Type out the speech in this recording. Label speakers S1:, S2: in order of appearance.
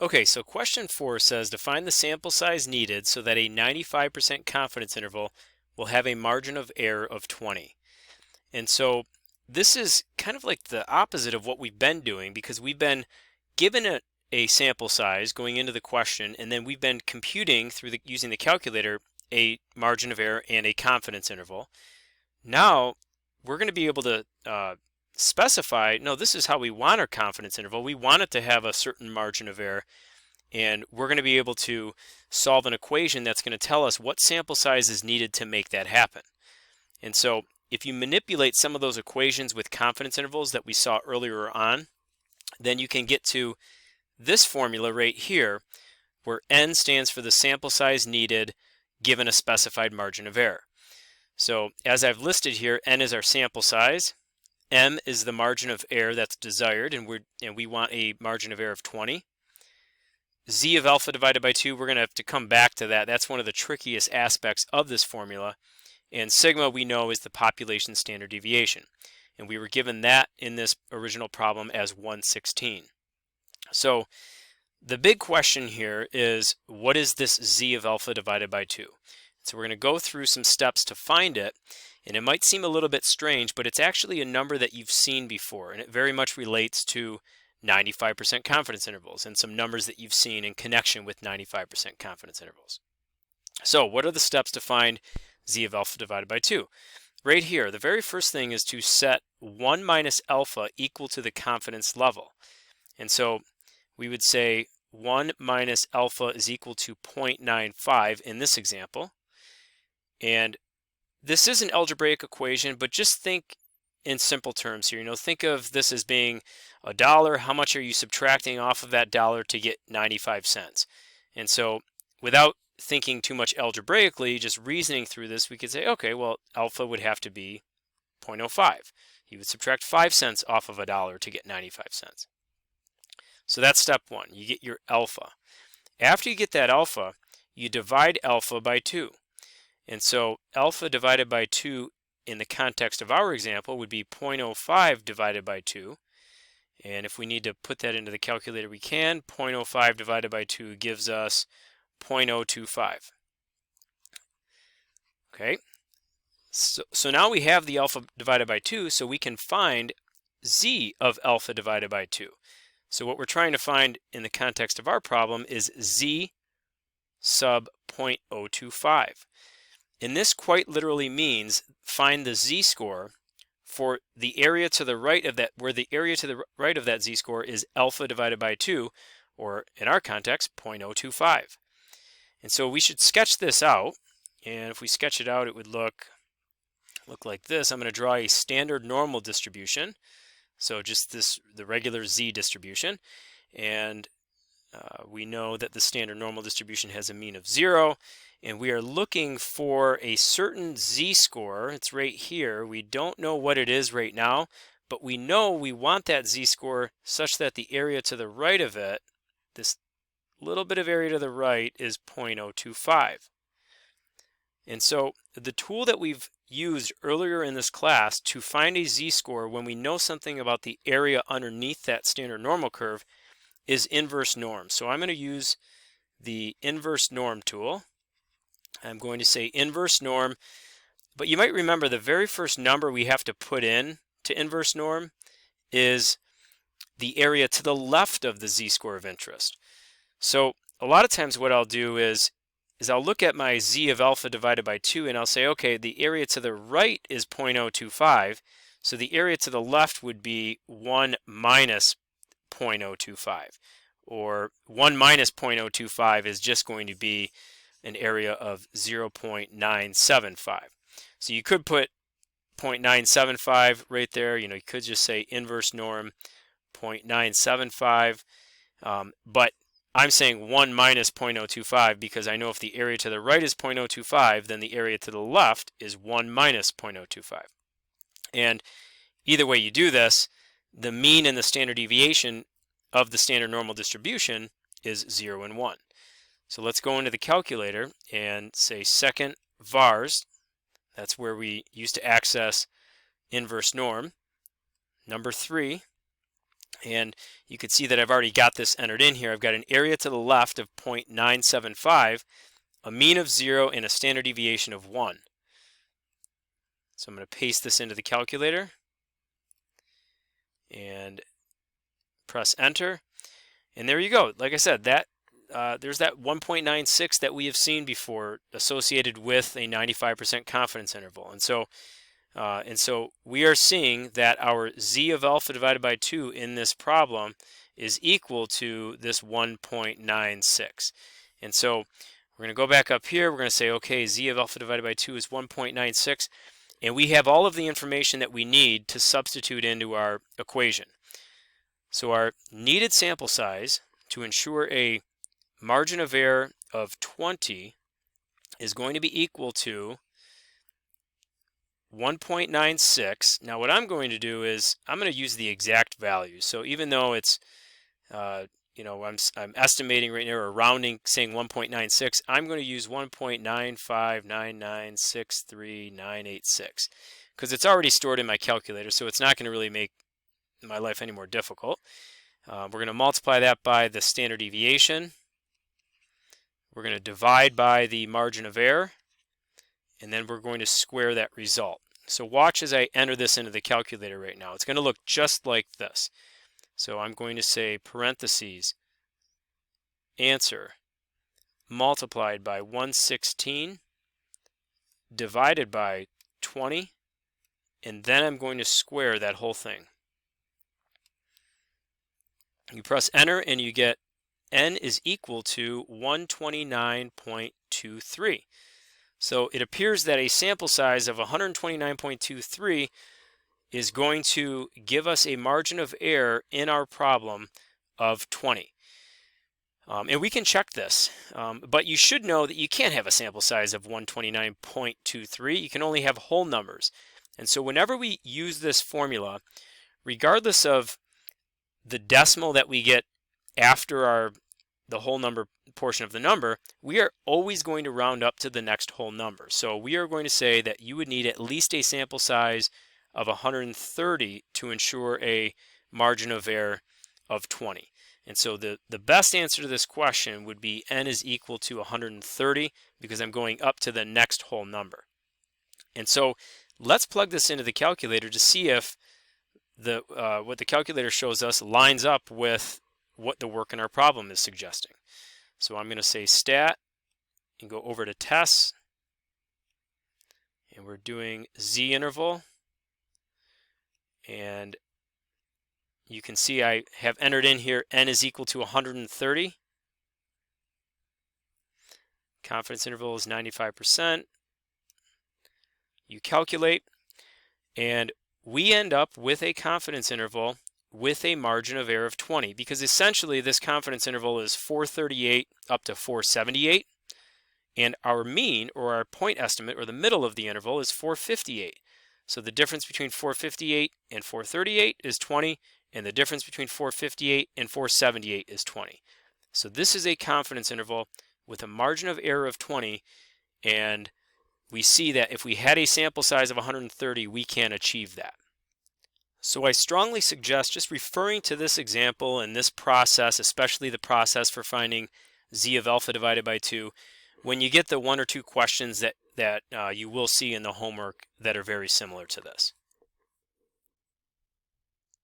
S1: Okay, so question 4 says to find the sample size needed so that a 95% confidence interval will have a margin of error of 20. And so this is kind of like the opposite of what we've been doing because we've been given a sample size going into the question, and then we've been computing through using the calculator a margin of error and a confidence interval. Now we're going to be able to specify, no, this is how we want our confidence interval. We want it to have a certain margin of error, and we're going to be able to solve an equation that's going to tell us what sample size is needed to make that happen. And so if you manipulate some of those equations with confidence intervals that we saw earlier on, then you can get to this formula right here, where n stands for the sample size needed given a specified margin of error. So as I've listed here, n is our sample size, m is the margin of error that's desired, and we want a margin of error of 20. Z of alpha divided by 2, we're going to have to come back to that. That's one of the trickiest aspects of this formula. And sigma, we know, is the population standard deviation. And we were given that in this original problem as 1/16. So the big question here is, what is this Z of alpha divided by 2? So we're going to go through some steps to find it. And it might seem a little bit strange, but it's actually a number that you've seen before. And it very much relates to 95% confidence intervals and some numbers that you've seen in connection with 95% confidence intervals. So what are the steps to find Z of alpha divided by 2? Right here, the very first thing is to set 1 minus alpha equal to the confidence level. And so we would say 1 minus alpha is equal to 0.95 in this example. And this is an algebraic equation, but just think in simple terms here. Think of this as being $1. How much are you subtracting off of that dollar to get 95 cents? And so without thinking too much algebraically, just reasoning through this, we could say, okay, well, alpha would have to be 0.05. You would subtract 5 cents off of $1 to get 95 cents. So that's step one. You get your alpha. After you get that alpha, you divide alpha by 2. And so alpha divided by 2 in the context of our example would be 0.05 divided by 2. And if we need to put that into the calculator, we can. 0.05 divided by 2 gives us 0.025. Okay, so now we have the alpha divided by 2, so we can find Z of alpha divided by 2. So what we're trying to find in the context of our problem is Z sub 0.025. And this quite literally means find the z-score for the area to the right of that, where the area to the right of that z-score is alpha divided by 2, or in our context, 0.025. And so we should sketch this out. And if we sketch it out, it would look like this. I'm going to draw a standard normal distribution. So just the regular z distribution. And we know that the standard normal distribution has a mean of 0. And we are looking for a certain z-score. It's right here. We don't know what it is right now, but we know we want that z-score such that the area to the right of it, this little bit of area to the right, is 0.025. And so the tool that we've used earlier in this class to find a z-score when we know something about the area underneath that standard normal curve is inverse norm. So I'm going to use the inverse norm tool. I'm going to say inverse norm, but you might remember the very first number we have to put in to inverse norm is the area to the left of the z-score of interest. So a lot of times what I'll do is I'll look at my z of alpha divided by 2 and I'll say, okay, the area to the right is 0.025, so the area to the left would be 1 minus 0.025, or 1 minus 0.025 is just going to be an area of 0.975. So you could put 0.975 right there. You could just say inverse norm 0.975, but I'm saying 1 minus 0.025 because I know if the area to the right is 0.025, then the area to the left is 1 minus 0.025. And either way you do this, the mean and the standard deviation of the standard normal distribution is 0 and 1. So let's go into the calculator and say second vars. That's where we used to access inverse norm. Number 3. And you can see that I've already got this entered in here. I've got an area to the left of 0.975, a mean of 0, and a standard deviation of 1. So I'm going to paste this into the calculator and press enter. And there you go. Like I said, that there's that 1.96 that we have seen before associated with a 95% confidence interval. And so we are seeing that our z of alpha divided by 2 in this problem is equal to this 1.96. And so we're going to go back up here. We're going to say, okay, z of alpha divided by 2 is 1.96. And we have all of the information that we need to substitute into our equation. So our needed sample size to ensure a margin of error of 20 is going to be equal to 1.96. Now what I'm going to do is I'm going to use the exact value. So even though it's I'm estimating right now or rounding saying 1.96, I'm going to use 1.959963986 because it's already stored in my calculator, so it's not going to really make my life any more difficult. We're going to multiply that by the standard deviation. We're going to divide by the margin of error, and then we're going to square that result. So watch as I enter this into the calculator right now. It's going to look just like this. So I'm going to say parentheses, answer multiplied by 116 divided by 20, and then I'm going to square that whole thing. You press enter and you get n is equal to 129.23. So it appears that a sample size of 129.23 is going to give us a margin of error in our problem of 20. And we can check this, but you should know that you can't have a sample size of 129.23. You can only have whole numbers. And so whenever we use this formula, regardless of the decimal that we get after the whole number portion of the number, we are always going to round up to the next whole number. So we are going to say that you would need at least a sample size of 130 to ensure a margin of error of 20. And so the best answer to this question would be n is equal to 130 because I'm going up to the next whole number. And so let's plug this into the calculator to see if what the calculator shows us lines up with what the work in our problem is suggesting. So I'm going to say stat and go over to tests, and we're doing z interval, and you can see I have entered in here n is equal to 130. Confidence interval is 95%. You calculate, and we end up with a confidence interval with a margin of error of 20, because essentially this confidence interval is 438 up to 478, and our mean, or our point estimate, or the middle of the interval, is 458. So the difference between 458 and 438 is 20, and the difference between 458 and 478 is 20. So this is a confidence interval with a margin of error of 20, and we see that if we had a sample size of 130, we can achieve that. So I strongly suggest just referring to this example and this process, especially the process for finding z of alpha divided by 2, when you get the one or two questions that you will see in the homework that are very similar to this.